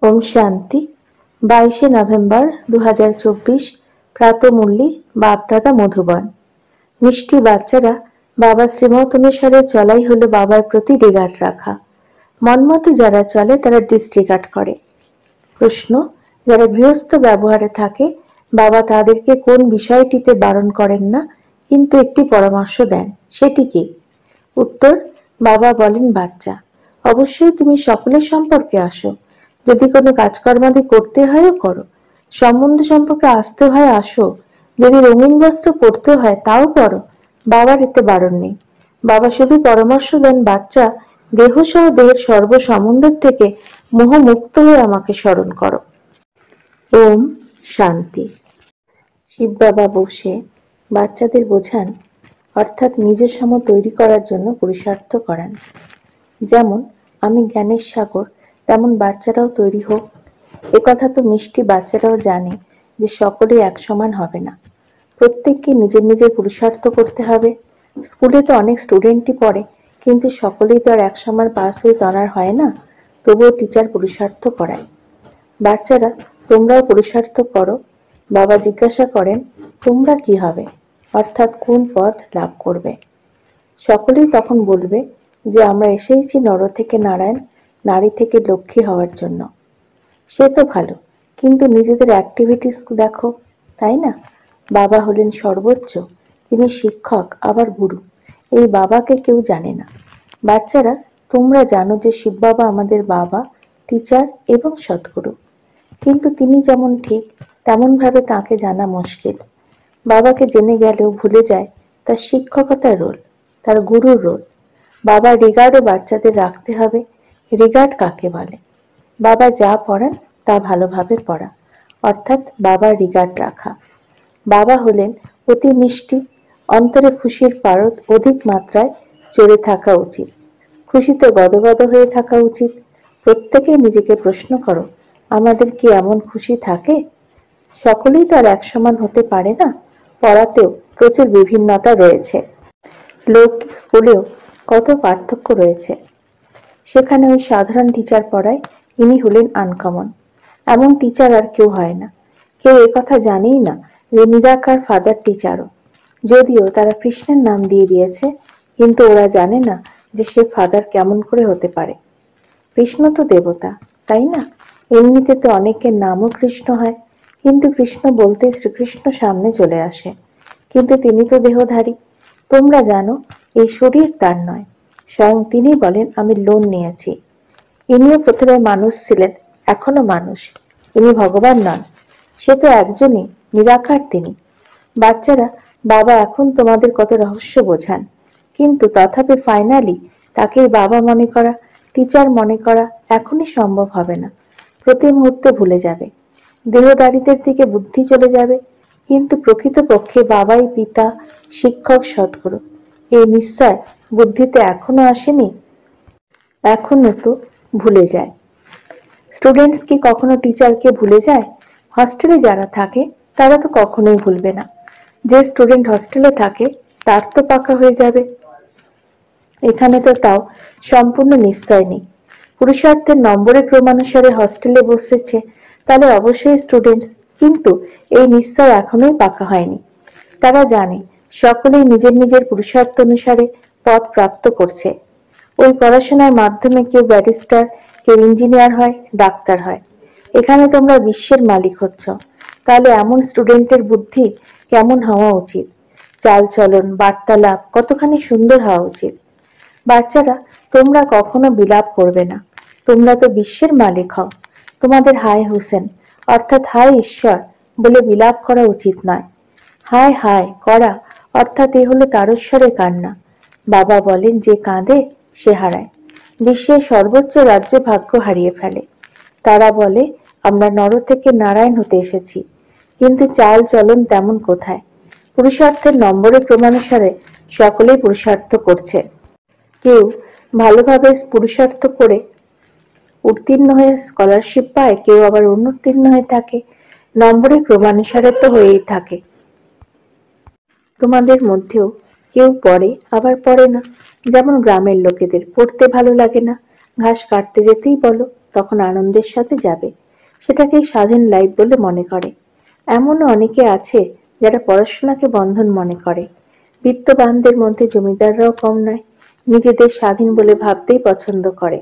ওম শান্তি। 22 নভেম্বর 2024 প্রাতমূল্যী বাপদাদা মধুবন। মিষ্টি বাচ্চারা বাবা শ্রীমত অনুসারে চলাই হলো বাবার প্রতি রিগার্ড রাখা। মনমতো যারা চলে তারা ডিসরিগার্ড করে। প্রশ্ন: যারা গৃহস্থ ব্যবহারে থাকে বাবা তাদেরকে কোন বিষয়টিতে বারণ করেন না, কিন্তু একটি পরামর্শ দেন, সেটি কি? উত্তর: বাবা বলেন, বাচ্চা, অবশ্যই তুমি সকলের সম্পর্কে আসো। যদি কোনো কাজকর্মাদি করতে হয়ও করো, সম্বন্ধ সম্পর্কে আসতে হয় আসো, যদি রঙিন বস্ত্র পরতে হয় তাও পরো, বাবার এতে বারণ নেই। বাবা শুধু পরামর্শ দেন, বাচ্চা, দেহ সহ দেহের সর্ব সম্বন্ধের থেকে মোহমুক্ত হয়ে আমাকে স্মরণ করো। ওম শান্তি। শিব বাবা বসে বাচ্চাদের বোঝান, অর্থাৎ নিজের সম তৈরি করার জন্য পুরুষার্থ করান। যেমন আমি জ্ঞানের সাগর, তেমন বাচ্চারাও তৈরি হোক। একথা তো মিষ্টি বাচ্চারাও জানে যে সকলেই এক সমান হবে না, প্রত্যেককে নিজের নিজের পুরুষার্থ করতে হবে। স্কুলে তো অনেক স্টুডেন্টই পড়ে, কিন্তু সকলেই তো আর এক সমান পাস হয়ে অনার হয় না, তবুও টিচার পুরুষার্থ করায়। বাচ্চারা, তোমরাও পুরুষার্থ করো। বাবা জিজ্ঞাসা করেন, তোমরা কি হবে, অর্থাৎ কোন পথ লাভ করবে? সকলেই তখন বলবে যে আমরা এসেইছি নর থেকে নারায়ণ, নারী থেকে লক্ষ্মী হওয়ার জন্য। সে তো ভালো, কিন্তু নিজেদের অ্যাক্টিভিটিস দেখো, তাই না? বাবা হলেন সর্বোচ্চ, তিনি শিক্ষক আবার গুরু। এই বাবাকে কেউ জানে না। বাচ্চারা, তোমরা জানো যে শিব বাবা আমাদের বাবা, টিচার এবং সদ্গুরু, কিন্তু তিনি যেমন ঠিক তেমনভাবে তাঁকে জানা মুশকিল। বাবাকে জেনে গেলেও ভুলে যায় তার শিক্ষকতার রোল, তার গুরুর রোল। বাবার রিগার্ডও বাচ্চাদের রাখতে হবে। রিগার্ড কাকে বলে? বাবা যা পড়ান তা ভালোভাবে পড়া, অর্থাৎ বাবার রিগার্ড রাখা। বাবা হলেন অতি মিষ্টি, অন্তরে খুশির পারদ অধিক মাত্রায় চড়ে থাকা উচিত, খুশিতে গদগদ হয়ে থাকা উচিত। প্রত্যেকে নিজেকে প্রশ্ন করো, আমাদের কি এমন খুশি থাকে? সকলেই তো আর এক সমান হতে পারে না। পড়াতেও প্রচুর বিভিন্নতা রয়েছে। লৌকিক স্কুলেও কত পার্থক্য রয়েছে। সেখানে ওই সাধারণ টিচার পড়ায়, ইনি হলেন আনকমন। এমন টিচার আর কেউ হয় না। কেউ একথা জানেই না যে নিরাকার ফাদার টিচারও, যদিও তারা কৃষ্ণের নাম দিয়ে দিয়েছে, কিন্তু ওরা জানে না যে সে ফাদার কেমন করে হতে পারে। কৃষ্ণ তো দেবতা, তাই না? এমনিতে তো অনেকের নামও কৃষ্ণ হয়, কিন্তু কৃষ্ণ বলতে শ্রীকৃষ্ণ সামনে চলে আসে, কিন্তু তিনি তো দেহধারী। তোমরা জানো এই শরীর তার নয়, স্বয়ং তিনি বলেন আমি লোন নিয়েছি। ইনিও প্রথমে মানুষ ছিলেন, এখনো মানুষ, ইনি ভগবান নন। সে তো একজনই, নিরাকার তিনি। বাচ্চারা, বাবা এখন তোমাদের কত রহস্য বোঝান, কিন্তু তথাপি ফাইনালি তাকেই বাবা মনে করা, টিচার মনে করা এখনই সম্ভব হবে না। প্রতি মুহূর্তে ভুলে যাবে, দেহদারিত্বের দিকে বুদ্ধি চলে যাবে। কিন্তু প্রকৃতপক্ষে বাবাই পিতা, শিক্ষক, সদ্গুরু, এই নিশ্চয় বুদ্ধিতে এখনো আসেনি। এখনো তো ভুলে যায়। স্টুডেন্টস কি কখনো টিচারকে ভুলে যায়? হস্টেলে যারা থাকে তারা তো কখনোই ভুলবে না। যে স্টুডেন্ট হস্টেলে থাকে তার তো পাকা হয়ে যাবে। এখানে তো তাও সম্পূর্ণ নিশ্চয় নেই। পুরুষার্থের নম্বরের ক্রমানুসারে হস্টেলে বসেছে, তাহলে অবশ্যই স্টুডেন্টস, কিন্তু এই নিশ্চয় এখনোই পাকা হয়নি। তারা জানে সকলেই নিজের নিজের পুরুষার্থ অনুসারে পদ প্রাপ্ত করছে। ওই পড়াশোনার মাধ্যমে কেউ ব্যারিস্টার, কেউ ইঞ্জিনিয়ার হয়, ডাক্তার হয়। এখানে তোমরা বিশ্বের মালিক হচ্ছ, তাহলে এমন স্টুডেন্টের বুদ্ধি কেমন হওয়া উচিত? চালচলন, বার্তালাপ কতখানি সুন্দর হওয়া উচিত? বাচ্চারা, তোমরা কখনো বিলাপ করবে না। তোমরা তো বিশ্বের মালিক হও। তোমাদের হায় হোসেন, অর্থাৎ হায় ঈশ্বর বলে বিলাপ করা উচিত নয়। হায় হায় করা অর্থাৎ এ হলো তারস্বরে কান্না। বাবা বলেন, যে কাঁদে সে হারায়, বিশ্বের সর্বোচ্চ রাজ্য ভাগ্য হারিয়ে ফেলে। তারা বলে আমরা নর থেকে নারায়ণ হতে এসেছি, কিন্তু চাল চলন তেমন কোথায়? পুরুষার্থের নম্বরের ক্রমানুসারে সকলেই পুরুষার্থ করছে। কেউ ভালোভাবে পুরুষার্থ করে উত্তীর্ণ হয়ে স্কলারশিপ পায়, কেউ আবার অনুত্তীর্ণ হয়ে থাকে। নম্বরের ক্রমানুসারে তো হয়েই থাকে। তোমাদের মধ্যেও কেউ পড়ে আবার পড়ে না। যেমন গ্রামের লোকেদের পড়তে ভালো লাগে না, ঘাস কাটতে যেতেই বলো, তখন আনন্দের সাথে যাবে। সেটাকেই স্বাধীন লাইফ বলে মনে করে। এমনও অনেকে আছে যারা পড়াশোনাকে বন্ধন মনে করে। বিত্তবানদের মধ্যে জমিদাররাও কম নয়, নিজেদের স্বাধীন বলে ভাবতেই পছন্দ করে।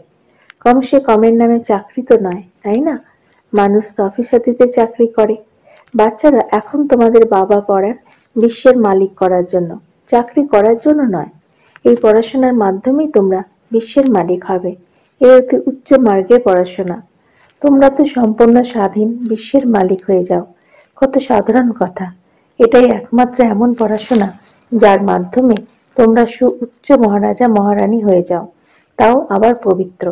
কম সে কমের নামে চাকরি তো নয়, তাই না? মানুষ তো অফিস-আদিতে চাকরি করে। বাচ্চারা, এখন তোমাদের বাবা পড়ান বিশ্বের মালিক করার জন্য, চাকরি করার জন্য নয়। এই পড়াশোনার মাধ্যমেই তোমরা বিশ্বের মালিক হবে। এই অতি উচ্চ মার্গের পড়াশোনা। তোমরা তো সম্পূর্ণ স্বাধীন, বিশ্বের মালিক হয়ে যাও। কত সাধারণ কথা! এটাই একমাত্র এমন পড়াশোনা যার মাধ্যমে তোমরা উচ্চ মহারাজা মহারানী হয়ে যাও, তাও আবার পবিত্র।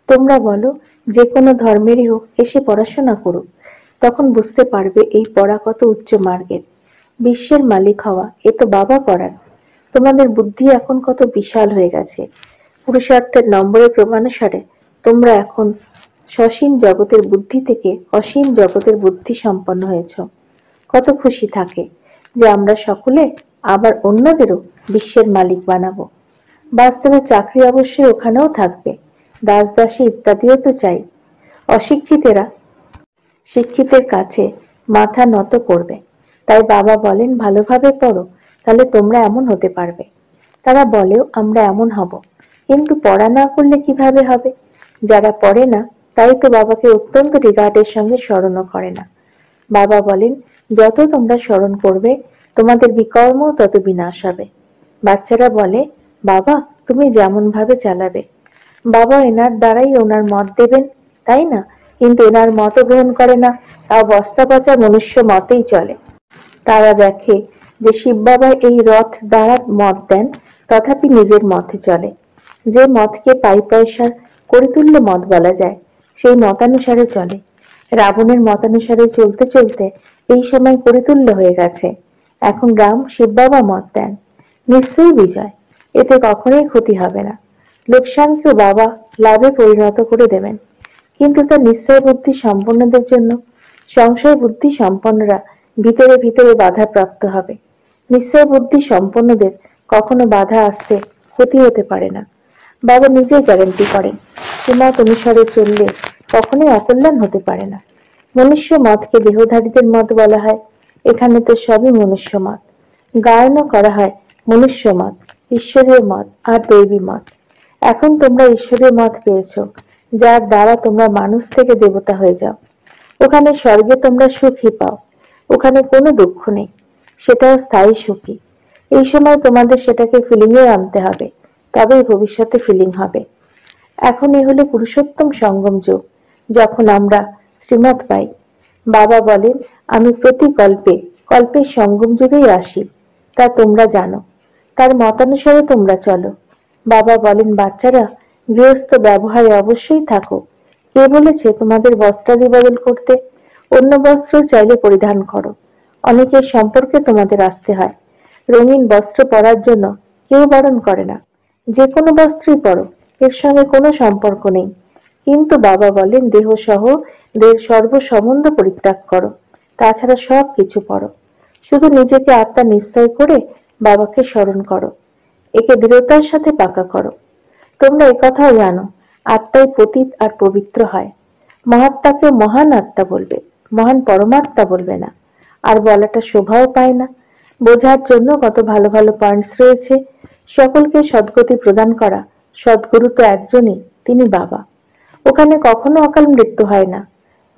তোমরা বলো, যে কোনো ধর্মেরই হোক এসে পড়াশোনা করুক, তখন বুঝতে পারবে এই পড়া কত উচ্চ মার্গের। বিশ্বের মালিক হওয়া, এ তো বাবা পড়ান। তোমাদের বুদ্ধি এখন কত বিশাল হয়ে গেছে। পুরুষার্থের নম্বরের ক্রমানুসারে তোমরা এখন সসীম জগতের বুদ্ধি থেকে অসীম জগতের বুদ্ধি সম্পন্ন হয়েছ। কত খুশি থাকে যে আমরা সকলে আবার অন্যদেরও বিশ্বের মালিক বানাবো। বাস্তবে চাকরি অবশ্যই ওখানেও থাকবে, দাসদাসী ইত্যাদিও তো চাই। অশিক্ষিতেরা শিক্ষিতের কাছে মাথা নত করবে। তাই বাবা বলেন, ভালোভাবে পড়ো, তাহলে তোমরা এমন হতে পারবে। তারা বলেও আমরা এমন হব, কিন্তু পড়া না করলে কিভাবে হবে? যারা পড়ে না তাই তো বাবাকে অত্যন্ত রিগার্ডের সঙ্গে স্মরণও করে না। বাবা বলেন, যত তোমরা স্মরণ করবে তোমাদের বিকর্ম তত বিনাশ হবে। বাচ্চারা বলে, বাবা তুমি যেমন ভাবে চালাবে। বাবা এনার দ্বারাই ওনার মত দেবেন, তাই না? কিন্তু এনার মত গ্রহণ করে না, তাও বস্তা পচা মনুষ্য মতেই চলে। তারা দেখে যে শিব বাবা এই রথ দ্বারা মত দেন, তথাপি নিজের মতে চলে। যে মতকে পাই পয়সার করিতুল্য মত বলা যায়, সেই মতানুসারে চলে। রাবণের মতানুসারে চলতে চলতে এই সময় করিতুল্য হয়ে গেছে। এখন রাম শিব বাবা মত দেন, নিশ্চয়ই বিজয়, এতে কখনোই ক্ষতি হবে না। লোকসানকেও বাবা লাভে পরিণত করে দেবেন। কিন্তু তা নিশ্চয় বুদ্ধি সম্পন্নদের জন্য। সংশয় বুদ্ধি সম্পন্নরা ভিতরে ভিতরে বাধা প্রাপ্ত হবে। নিশ্চয় বুদ্ধি সম্পন্নদের কখনো বাধা আসতে ক্ষতি হতে পারে না। বাবা নিজেই গ্যারান্টি করেন, শ্রীমত অনুসারে চললে কখনোই অকল্যাণ হতে পারে না। মনুষ্য মতকে দেহধারীদের মত বলা হয়। এখানে তো সবই মনুষ্য মত। গায়নও করা হয় মনুষ্য মত, ঈশ্বরীয় মত আর দৈবী মত। এখন তোমরা ঈশ্বরীয় মত পেয়েছ, যার দ্বারা তোমরা মানুষ থেকে দেবতা হয়ে যাও। ওখানে স্বর্গে তোমরা সুখী পাও, ওখানে কোনো দুঃখ নেই, সেটাও স্থায়ী সুখী। এই সময় তোমাদের সেটাকে ফিলিংয়ে আনতে হবে, তবেই ভবিষ্যতে ফিলিং হবে। এখন এই হলো পুরুষোত্তম সঙ্গম যুগ, যখন আমরা শ্রীমত পাই। বাবা বলেন, আমি প্রতি কল্পে কল্পের সঙ্গম যুগেই আসি, তা তোমরা জানো। তার মতানুসারে তোমরা চলো। বাবা বলেন, বাচ্চারা গৃহস্থ ব্যবহারে অবশ্যই থাকো। কে বলেছে তোমাদের বস্ত্রাদি বদল করতে? অন্য বস্ত্র চাইলে পরিধান করো। অনেকের সম্পর্কে তোমাদের আসতে হয়। রঙিন বস্ত্র পরার জন্য কেউ বারণ করে না, যে কোনো বস্ত্রই পরো, এর সঙ্গে কোনো সম্পর্ক নেই। কিন্তু বাবা বলেন, দেহ সহ দেহের সর্বসম্বন্ধ পরিত্যাগ করো, তাছাড়া সব কিছু পরো। শুধু নিজেকে আত্মা নিশ্চয় করে বাবাকে স্মরণ করো, একে দৃঢ়তার সাথে পাকা করো। তোমরা একথাও জানো, আত্মাই পতিত আর পবিত্র হয়। মহাত্মাকে মহান আত্মা বলবে, মহান পরমাত্মা বলবে না। আর বলাটা শোভাও পায় না। বোঝার জন্য কত ভালো ভালো পয়েন্টস রয়েছে। সকলকে সদ্গতি প্রদান করা সদ্গুরু তো একজনই, তিনি বাবা। ওখানে কখনো অকাল মৃত্যু হয় না।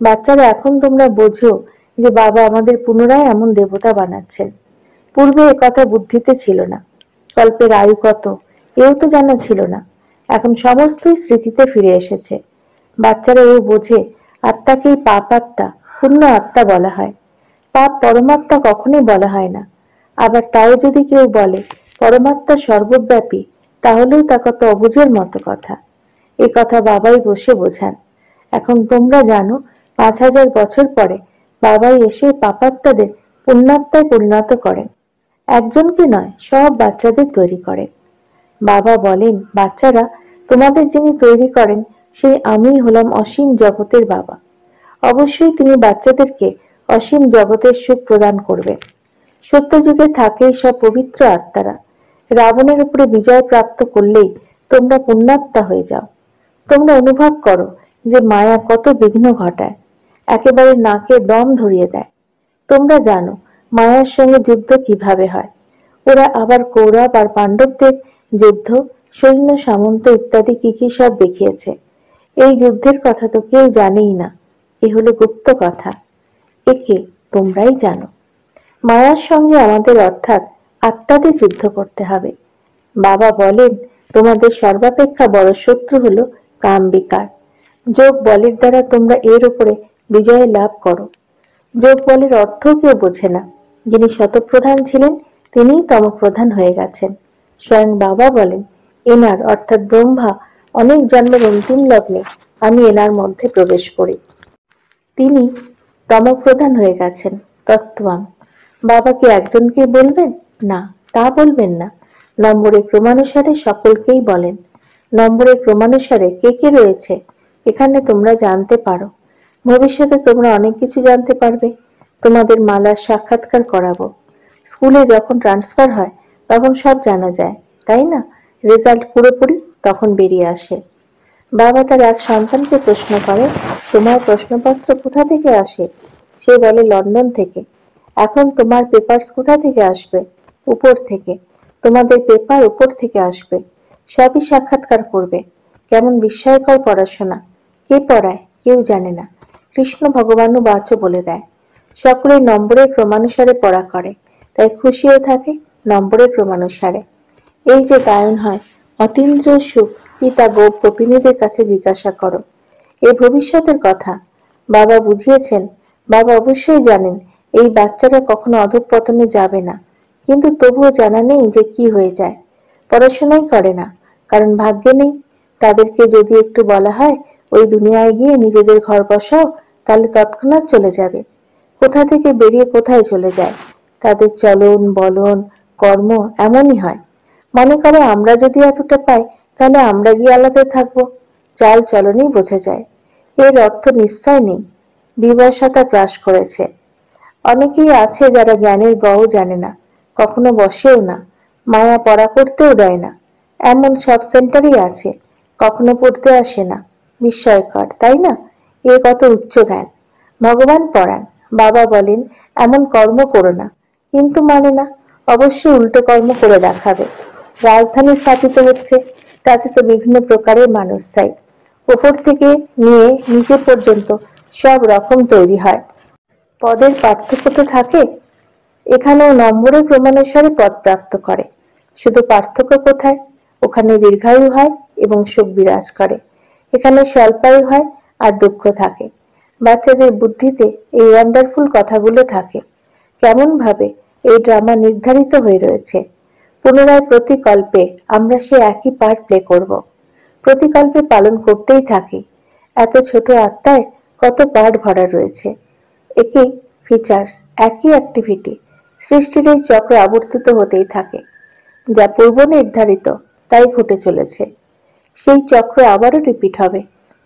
বাচ্চারা, এখন তোমরা বোঝো যে বাবা আমাদের পুনরায় এমন দেবতা বানাচ্ছেন। পূর্বে একথা বুদ্ধিতে ছিল না। কল্পের আয়ু কত, এও তো জানা ছিল না। এখন সমস্তই স্মৃতিতে ফিরে এসেছে। বাচ্চারা এও বোঝে, আত্মাকেই পাপ আত্মা, পুণ্য আত্মা বলা হয়। পাপ পরমাত্মা কখনোই বলা হয় না। আবার তাও যদি কেউ বলে পরমাত্মা সর্বব্যাপী, তাহলেও তা কত অবুঝের মতো কথা। এ কথা বাবাই বসে বোঝান। এখন তোমরা জানো, 5000 বছর পরে বাবাই এসে পাপাত্মাদের পুণ্যাত্মায় পরিণত করেন। একজনকে নয়, সব বাচ্চাদের তৈরি করেন। বাবা বলেন, বাচ্চারা, তোমাদের যিনি তৈরি করেন সেই আমিই হলাম অসীম জগতের বাবা। অবশ্যই তিনি বাচ্চাদেরকে অসীম জগতের সুখ প্রদান করবেন। সত্যযুগে থাকেই সব পবিত্র আত্মারা। রাবণের উপরে বিজয় প্রাপ্ত করলেই তোমরা পুণ্যাত্মা হয়ে যাও। তোমরা অনুভব করো যে মায়া কত বিঘ্ন ঘটায়, একেবারে নাকে দম ধরিয়ে দেয়। তোমরা জানো মায়ার সঙ্গে যুদ্ধ কিভাবে হয়। ওরা আবার কৌরব আর পাণ্ডবদের যুদ্ধ, সৈন্য সামন্ত ইত্যাদি কি কি সব দেখিয়েছে। এই যুদ্ধের কথা তো কেউ জানেই না, এ হলো গুপ্ত কথা। একে তোমরাই জানো। মায়ার সঙ্গে আমাদের অর্থাৎ আত্মাদের যুদ্ধ করতে হবে। বাবা বলেন, তোমাদের সর্বাপেক্ষা বড় শত্রু হলো কাম বিকার। যোগ বলের দ্বারা তোমরা এর উপরে বিজয় লাভ করো। যোগ বলের অর্থ কেউ বোঝে না। যিনি শতপ্রধান ছিলেন তিনিই তমপ্রধান হয়ে গেছেন। স্বয়ং বাবা বলেন, এনার অর্থাৎ ব্রহ্মা অনেক জন্মের অন্তিম লগ্নে আমি এনার মধ্যে প্রবেশ করি। তিনি তমপ্রধান হয়ে গেছেন, তত্ত্বাম। বাবা কি একজনকে বলবেন? না, তা বলবেন না। নম্বরের ক্রমানুসারে সকলকেই বলেন। নম্বরের ক্রমানুসারে কে কে রয়েছে এখানে তোমরা জানতে পারো। ভবিষ্যতে তোমরা অনেক কিছু জানতে পারবে। তোমাদের মালার সাক্ষাৎকার করাবো। স্কুলে যখন ট্রান্সফার হয় তখন সব জানা যায়, তাই না? রেজাল্ট পুরোপুরি তখন বেরিয়ে আসে। বাবা তার এক সন্তানকে প্রশ্ন করে, তোমার প্রশ্নপত্র কোথা থেকে আসে? সে বলে, লন্ডন থেকে। এখন তোমার পেপারস কোথা থেকে আসবে? উপর থেকে। তোমাদের পেপার উপর থেকে আসবে। সবই সাক্ষাৎকার করবে। কেমন বিস্ময়কর পড়াশোনা! কে পড়ায় কেউ জানে না। কৃষ্ণ ভগবানও বাচও বলে দেয়। সকলেই নম্বরের ক্রমানুসারে পড়া করে, তাই খুশিও থাকে নম্বরের ক্রমানুসারে। এই যে গায়ন হয়, অতীন্দ্রিয় সুখ কি তা গোপিনীদের কাছে জিজ্ঞাসা করো। এই ভবিষ্যতের কথা বাবা বুঝিয়েছেন। বাবা অবশ্যই জানেন এই বাচ্চারা কখনো অধঃপতনে যাবে না, কিন্তু তবুও জানা নেই যে কি হয়ে যায়। পড়াশোনাই করে না, কারণ ভাগ্যে নেই। তাদেরকে যদি একটু বলা হয় ওই দুনিয়ায় গিয়ে নিজেদের ঘর বসাও, তাহলে তৎক্ষণাৎ চলে যাবে। কোথা থেকে বেরিয়ে কোথায় চলে যায়। তাদের চলন বলন কর্ম এমনই হয়। মনে করো আমরা যদি এতটা পাই তাহলে আমরা গিয়ে আলাদা থাকবো। চাল চলনই বোঝা যায়। এর অর্থ নিশ্চয় নেই। বিবশতা গ্রাস করেছে। অনেকেই আছে যারা জ্ঞানের গও জানে না, কখনো বসেও না, মায়া পড়া করতেও দেয় না। এমন সব সেন্টারই আছে, কখনো পড়তে আসে না। বিস্ময়কর, তাই না? এ কত উচ্চ জ্ঞান। ভগবান পড়ান, বাবা বলেন এমন কর্ম করো না, কিন্তু মানে না। অবশ্যই উল্টো কর্ম করে দেখাবে। রাজধানী স্থাপিত হচ্ছে, তাতে তো বিভিন্ন প্রকারের মানুষ চাই। ওপর থেকে নিয়ে নিচে পর্যন্ত সব রকম তৈরি হয়। পদের পার্থক্য তো থাকে। এখানেও নম্বরের ক্রমানুসারে পদ প্রাপ্ত করে। শুধু পার্থক্য কোথায়? ওখানে দীর্ঘায়ু হয় এবং সুখ বিরাজ করে, এখানে স্বল্পায়ু হয় আর দুঃখ থাকে। বাচ্চাদের বুদ্ধিতে এই ওয়ান্ডারফুল কথাগুলো থাকে। কেমন ভাবে এই ড্রামা নির্ধারিত হয়ে রয়েছে। পুনরায় প্রতিকল্পে আমরা সে একই পার্ট প্লে করব। প্রতিকল্পে পালন করতেই থাকি। এত ছোট আত্মায় কত পার্ট ভরা রয়েছে। একই ফিচার্স, একই অ্যাক্টিভিটি, সৃষ্টির এই চক্র আবর্তিত হতেই থাকে। যা পূর্ব নির্ধারিত তাই ঘটে চলেছে। সেই চক্র আবারও রিপিট হবে।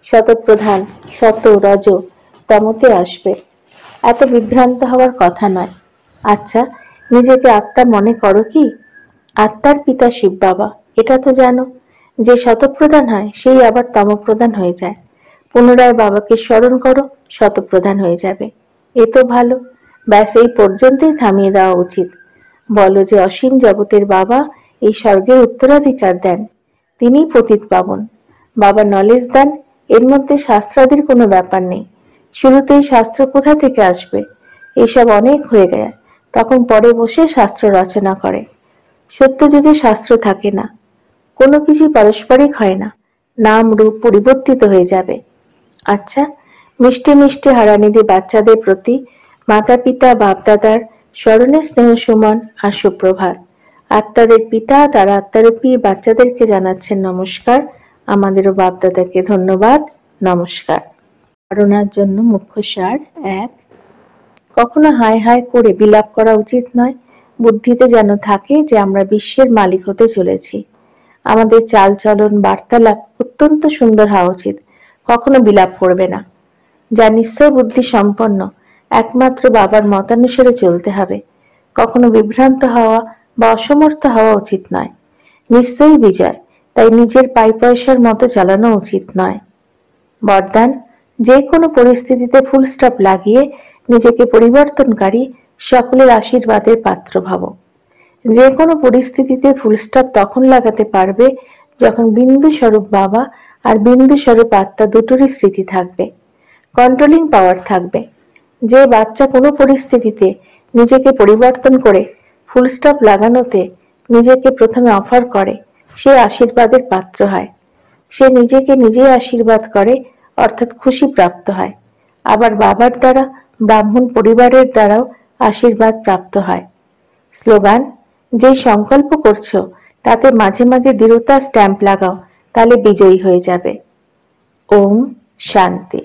শতপ্রধান শত রজ তমতে আসবে। এত বিভ্রান্ত হওয়ার কথা নয়। আচ্ছা, নিজেকে আত্মা মনে করো কি? আত্মার পিতা শিব বাবা, এটা তো জানো। যে শতপ্রধান হয় সেই আবার তমপ্রধান হয়ে যায়। পুনরায় বাবাকে স্মরণ করো, শতপ্রধান হয়ে যাবে। এ তো ভালো। ব্যাস এই পর্যন্তই থামিয়ে দেওয়া উচিত। বলো যে অসীম জগতের বাবা এই স্বর্গের উত্তরাধিকার দেন, তিনিই পতিত পাবন। বাবা নলেজ দেন, এর মধ্যে শাস্ত্রাদির কোনো ব্যাপার নেই। শুরুতেই শাস্ত্র কোথা থেকে আসবে? এসব অনেক হয়ে গেছে, তখন পরে বসে শাস্ত্র রচনা করে। সত্যযুগে শাস্ত্র থাকে না, কোনো কিছুই পারস্পরিক হয় না। নাম রূপ পরিবর্তিত হয়ে যাবে। আচ্ছা, মিষ্টি মিষ্টি হারানিধি বাচ্চাদের প্রতি মাতা পিতা বাপদাদার স্মরণে স্নেহ সুমন আর সুপ্রভাত। আত্মাদের পিতা তার আত্মারূপী বাচ্চাদেরকে জানাচ্ছেন নমস্কার। আমাদেরও বাপদাদাকে ধন্যবাদ, নমস্কার। ধারণার জন্য মুখ্য সার: 1. কখনো হায় হায় করে বিলাপ করা উচিত নয়। বুদ্ধিতে যেন থাকে যে আমরা বিশ্বের মালিক হতে চলেছি। আমাদের চালচলন বার্তালাপ অত্যন্ত সুন্দর হওয়া উচিত, কখনো বিলাপ করবে না। যা নিশ্চয় বুদ্ধি সম্পন্ন, একমাত্র বাবার মতানুসারে চলতে হবে। কখনো বিভ্রান্ত হওয়া বা অসমর্থ হওয়া উচিত নয়। নিশ্চয়ই বিজয়, তাই নিজের পাই পয়সার মতো চালানো উচিত নয়। বরদান, যে কোনো পরিস্থিতিতে ফুল স্টপ লাগিয়ে নিজেকে পরিবর্তনকারী সকলের আশীর্বাদের পাত্র ভাবো। যে কোনো পরিস্থিতিতে ফুল স্টপ তখন লাগাতে পারবে যখন বিন্দু স্বরূপ বাবা আর বিন্দু স্বরূপ আত্মা দুটোরই স্মৃতি থাকবে, কন্ট্রোলিং পাওয়ার থাকবে। যে বাচ্চা কোনো পরিস্থিতিতে নিজেকে পরিবর্তন করে ফুল স্টপ লাগানোতে নিজেকে প্রথমে অফার করে, সে আশীর্বাদের পাত্র হয়। সে নিজেকে নিজেই আশীর্বাদ করে, অর্থাৎ খুশি প্রাপ্ত হয়। আবার বাবার দ্বারা, ব্রাহ্মণ পরিবারের দ্বারাও আশীর্বাদ প্রাপ্ত হয়। স্লোগান, যেই সংকল্প করছো তাতে মাঝে মাঝে দৃঢ়তা স্ট্যাম্প লাগাও, তাহলে বিজয়ী হয়ে যাবে। ওম শান্তি।